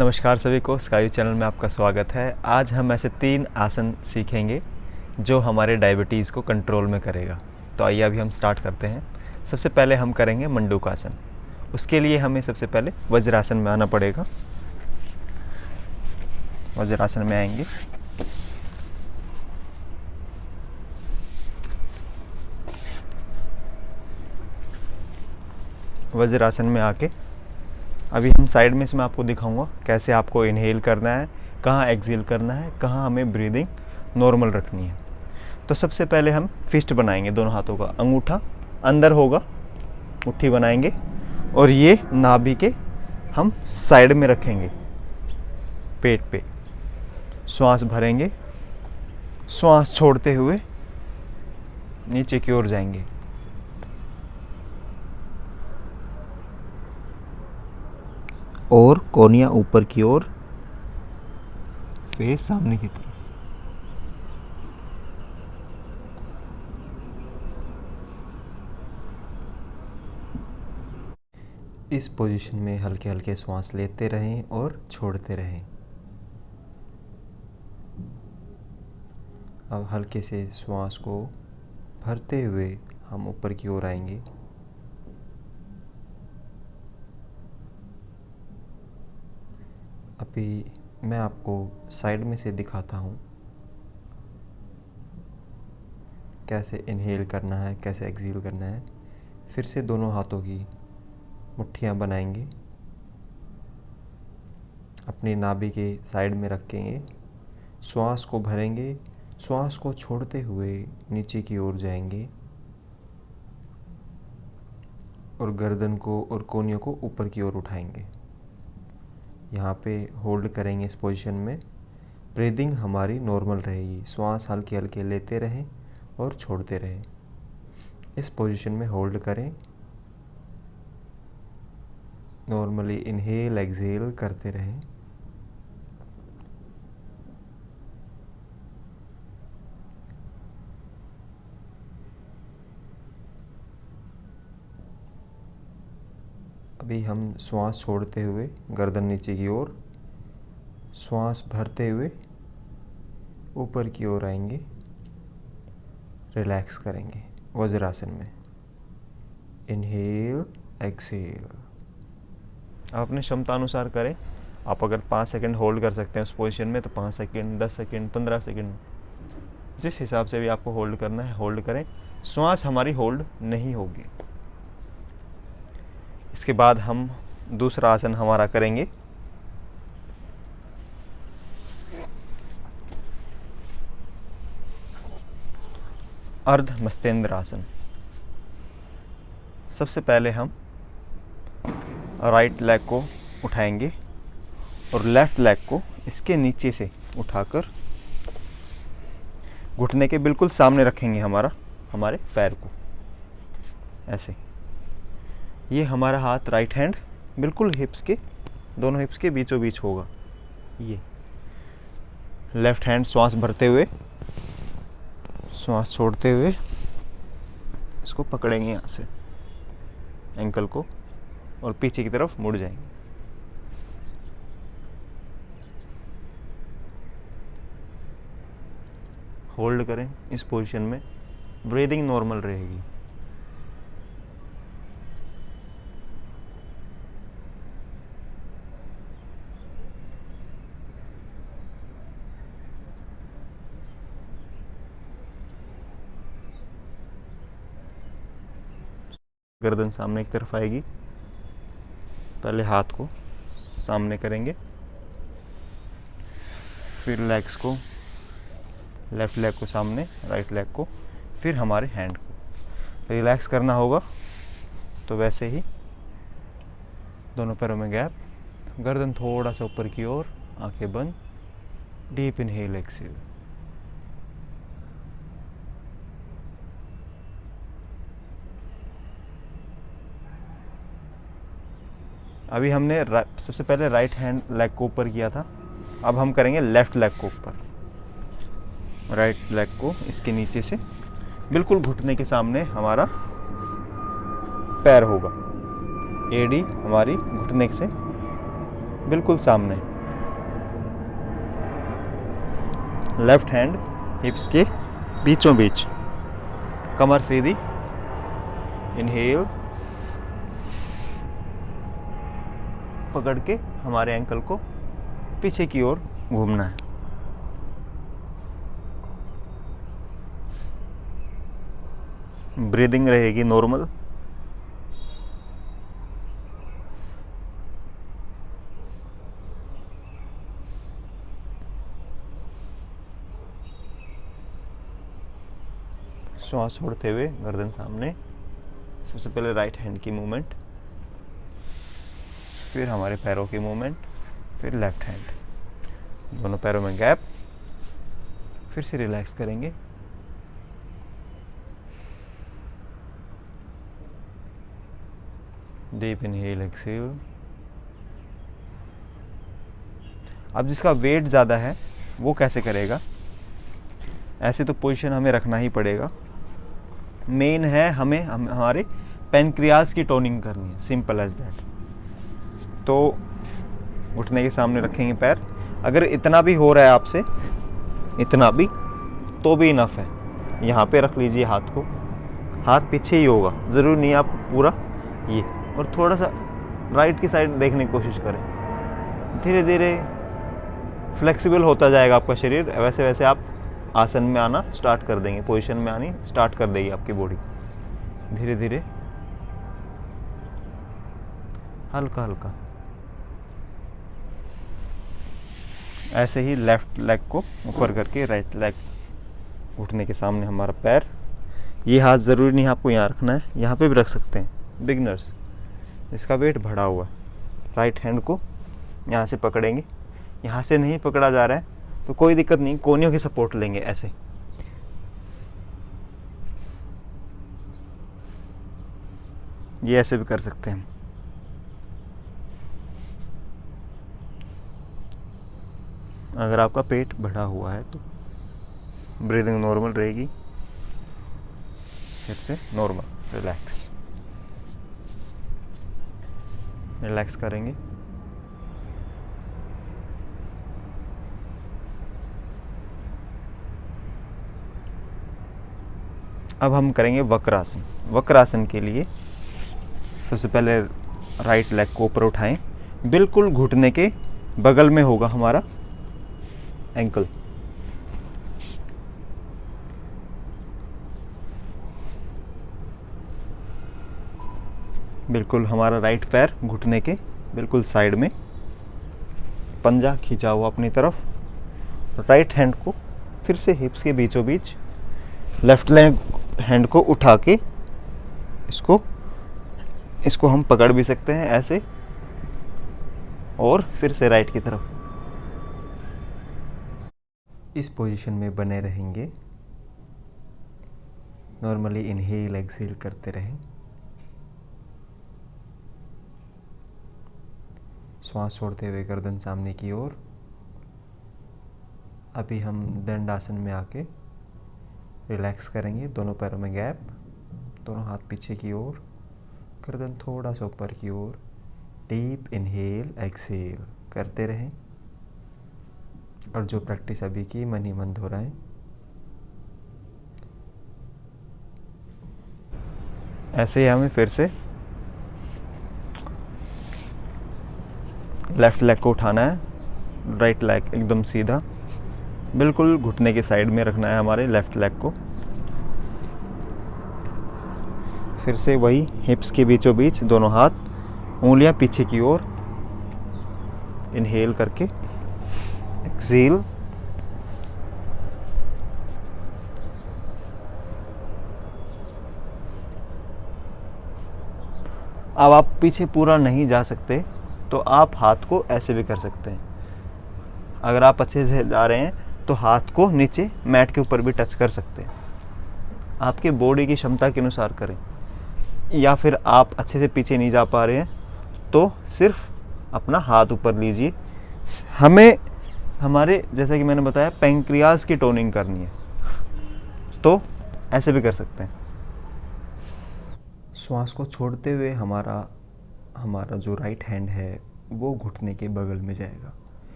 नमस्कार सभी को, स्काई चैनल में आपका स्वागत है। आज हम ऐसे 3 आसन सीखेंगे जो हमारे डायबिटीज़ को कंट्रोल में करेगा। तो आइए अभी हम स्टार्ट करते हैं। सबसे पहले हम करेंगे मंडूकासन। उसके लिए हमें सबसे पहले वज्रासन में आना पड़ेगा। वज्रासन में आएंगे। वज्रासन में आके अभी हम साइड में से मैं आपको दिखाऊंगा कैसे आपको इनहेल करना है, कहाँ एक्सहेल करना है, कहाँ हमें ब्रीदिंग नॉर्मल रखनी है। तो सबसे पहले हम फिस्ट बनाएंगे। दोनों हाथों का अंगूठा अंदर होगा, मुट्ठी बनाएंगे और ये नाभि के हम साइड में रखेंगे, पेट पे। श्वास भरेंगे, श्वास छोड़ते हुए नीचे की ओर जाएंगे। और कोहनियाँ ऊपर की ओर, फेस सामने की तरफ। इस पोजीशन में हल्के हल्के श्वास लेते रहें और छोड़ते रहें। अब हल्के से श्वास को भरते हुए हम ऊपर की ओर आएंगे। अभी मैं आपको साइड में से दिखाता हूँ कैसे इनहेल करना है, कैसे एक्सहेल करना है। फिर से दोनों हाथों की मुट्ठियाँ बनाएंगे, अपनी नाभि के साइड में रखेंगे, श्वास को भरेंगे, श्वास को छोड़ते हुए नीचे की ओर जाएंगे और गर्दन को और कोहनियों को ऊपर की ओर उठाएंगे। यहाँ पे होल्ड करेंगे इस पोजीशन में। ब्रीदिंग हमारी नॉर्मल रहेगी, श्वास हल्के हल्के लेते रहें और छोड़ते रहें। इस पोजीशन में होल्ड करें, नॉर्मली इनहेल एक्सहेल करते रहें। अभी हम श्वास छोड़ते हुए गर्दन नीचे की ओर, श्वास भरते हुए ऊपर की ओर आएंगे, रिलैक्स करेंगे वज्रासन में। Inhale exhale. आप अपनी क्षमता अनुसार करें। आप अगर 5 सेकंड होल्ड कर सकते हैं उस पोजीशन में तो 5 सेकंड, 10 सेकंड, 15 सेकंड, जिस हिसाब से भी आपको होल्ड करना है होल्ड करें। श्वास हमारी होल्ड नहीं होगी। इसके बाद हम दूसरा आसन हमारा करेंगे अर्ध मस्तेंद्र आसन। सबसे पहले हम राइट लेग को उठाएंगे और लेफ्ट लेग को इसके नीचे से उठाकर घुटने के बिल्कुल सामने रखेंगे हमारे पैर को ऐसे। ये हमारा हाथ राइट हैंड बिल्कुल दोनों हिप्स के बीचों बीच होगा। ये लेफ्ट हैंड श्वास भरते हुए, श्वास छोड़ते हुए इसको पकड़ेंगे यहाँ से एंकल को और पीछे की तरफ मुड़ जाएंगे। होल्ड करें इस पोजीशन में, ब्रीदिंग नॉर्मल रहेगी। गर्दन सामने की तरफ आएगी। पहले हाथ को सामने करेंगे, फिर लेग्स को, लेफ्ट लेग को सामने, राइट लेग को, फिर हमारे हैंड को। रिलैक्स करना होगा तो वैसे ही दोनों पैरों में गैप, गर्दन थोड़ा सा ऊपर की ओर, आंखें बंद, डीप इनहेल एक्सहेल। अभी हमने सबसे पहले राइट हैंड लेग को ऊपर किया था, अब हम करेंगे लेफ्ट लेग को ऊपर। राइट लेग को इसके नीचे से बिल्कुल घुटने के सामने हमारा पैर होगा। एडी हमारी घुटने से बिल्कुल सामने। लेफ्ट हैंड हिप्स के बीचों बीच, कमर सीधी। इनहेल, पकड़ के हमारे एंकल को पीछे की ओर घूमना है। ब्रीदिंग रहेगी नॉर्मल। श्वास छोड़ते हुए गर्दन सामने। सबसे पहले राइट हैंड की मूवमेंट, फिर हमारे पैरों की मूवमेंट, फिर लेफ्ट हैंड, दोनों पैरों में गैप। फिर से रिलैक्स करेंगे। Deep inhale, exhale. अब जिसका वेट ज़्यादा है वो कैसे करेगा? ऐसे तो पोजीशन हमें रखना ही पड़ेगा। मेन है हमें हमारे पैनक्रियाज की टोनिंग करनी है, सिंपल एज दैट। तो घुटने के सामने रखेंगे पैर। अगर इतना भी हो रहा है आपसे, इतना भी, तो भी इनफ है। यहाँ पे रख लीजिए हाथ को, हाथ पीछे ही होगा, ज़रूरी नहीं आप पूरा ये। और थोड़ा सा राइट की साइड देखने की कोशिश करें। धीरे धीरे फ्लेक्सिबल होता जाएगा आपका शरीर, वैसे वैसे आप आसन में आना स्टार्ट कर देंगे, पोजीशन में आनी स्टार्ट कर देगी आपकी बॉडी। धीरे धीरे, हल्का हल्का। ऐसे ही लेफ्ट लेग को ऊपर करके राइट लेग, घुटने के सामने हमारा पैर। ये हाथ ज़रूरी नहीं आपको यहाँ रखना है, यहाँ पे भी रख सकते हैं बिगनर्स। इसका वेट बढ़ा हुआ है। राइट हैंड को यहाँ से पकड़ेंगे। यहाँ से नहीं पकड़ा जा रहा है तो कोई दिक्कत नहीं, कोनियों की सपोर्ट लेंगे ऐसे। ये ऐसे भी कर सकते हैं। अगर आपका पेट बढ़ा हुआ है तो ब्रीदिंग नॉर्मल रहेगी। फिर से नॉर्मल, रिलैक्स, रिलैक्स करेंगे। अब हम करेंगे वक्रासन। वक्रासन के लिए सबसे पहले राइट लेग को ऊपर उठाएं। बिल्कुल घुटने के बगल में होगा हमारा एंकल। बिल्कुल हमारा राइट पैर घुटने के बिल्कुल साइड में, पंजा खींचा हुआ अपनी तरफ। राइट हैंड को फिर से हिप्स के बीचों बीच, लेफ्ट लेग हैंड को उठा के इसको हम पकड़ भी सकते हैं ऐसे, और फिर से राइट की तरफ। इस पोजीशन में बने रहेंगे। नॉर्मली इनहेल एक्सहेल करते रहें। श्वास छोड़ते हुए गर्दन सामने की ओर। अभी हम दंडासन में आके रिलैक्स करेंगे। दोनों पैरों में गैप, दोनों हाथ पीछे की ओर, गर्दन थोड़ा सा ऊपर की ओर। डीप इनहेल एक्सहेल करते रहें। और जो प्रैक्टिस अभी की मन ही मन दोहराएं। ऐसे ही हमें फिर से लेफ्ट लेग को उठाना है। राइट लेग एकदम सीधा, बिल्कुल घुटने के साइड में रखना है हमारे लेफ्ट लेग को। फिर से वही हिप्स के बीचों बीच, दोनों हाथ, उंगलियां पीछे की ओर। इनहेल करके एक्सहेल। अब आप पीछे पूरा नहीं जा सकते तो आप हाथ को ऐसे भी कर सकते हैं। अगर आप अच्छे से जा रहे हैं तो हाथ को नीचे मैट के ऊपर भी टच कर सकते हैं। आपके बॉडी की क्षमता के अनुसार करें। या फिर आप अच्छे से पीछे नहीं जा पा रहे हैं तो सिर्फ अपना हाथ ऊपर लीजिए। हमें हमारे, जैसा कि मैंने बताया, पैंक्रियाज की टोनिंग करनी है, तो ऐसे भी कर सकते हैं। श्वास को छोड़ते हुए हमारा जो राइट हैंड है वो घुटने के बगल में जाएगा।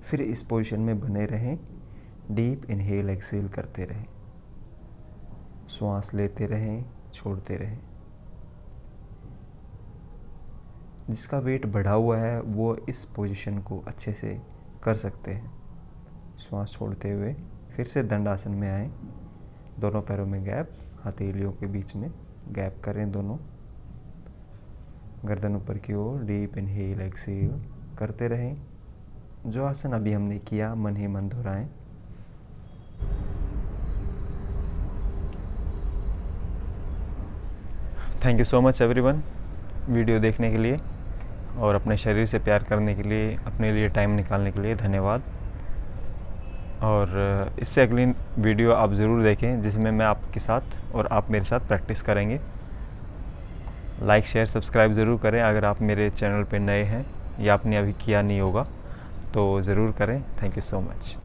फिर इस पोजीशन में बने रहें, डीप इनहेल एक्सहेल करते रहें, श्वास लेते रहें, छोड़ते रहें। जिसका वेट बढ़ा हुआ है वो इस पोजीशन को अच्छे से कर सकते हैं। श्वास छोड़ते हुए फिर से दंडासन में आएं, दोनों पैरों में गैप, हथेलियों के बीच में गैप करें दोनों, गर्दन ऊपर की ओर, डीप इनहेल एक्सहेल करते रहें। जो आसन अभी हमने किया मन ही मन दोहराएं। Thank you so much everyone video देखने के लिए और अपने शरीर से प्यार करने के लिए, अपने लिए टाइम निकालने के लिए धन्यवाद। और इससे अगली वीडियो आप ज़रूर देखें जिसमें मैं आपके साथ और आप मेरे साथ प्रैक्टिस करेंगे। लाइक शेयर सब्सक्राइब ज़रूर करें अगर आप मेरे चैनल पे नए हैं या आपने अभी किया नहीं होगा तो ज़रूर करें। Thank you so much.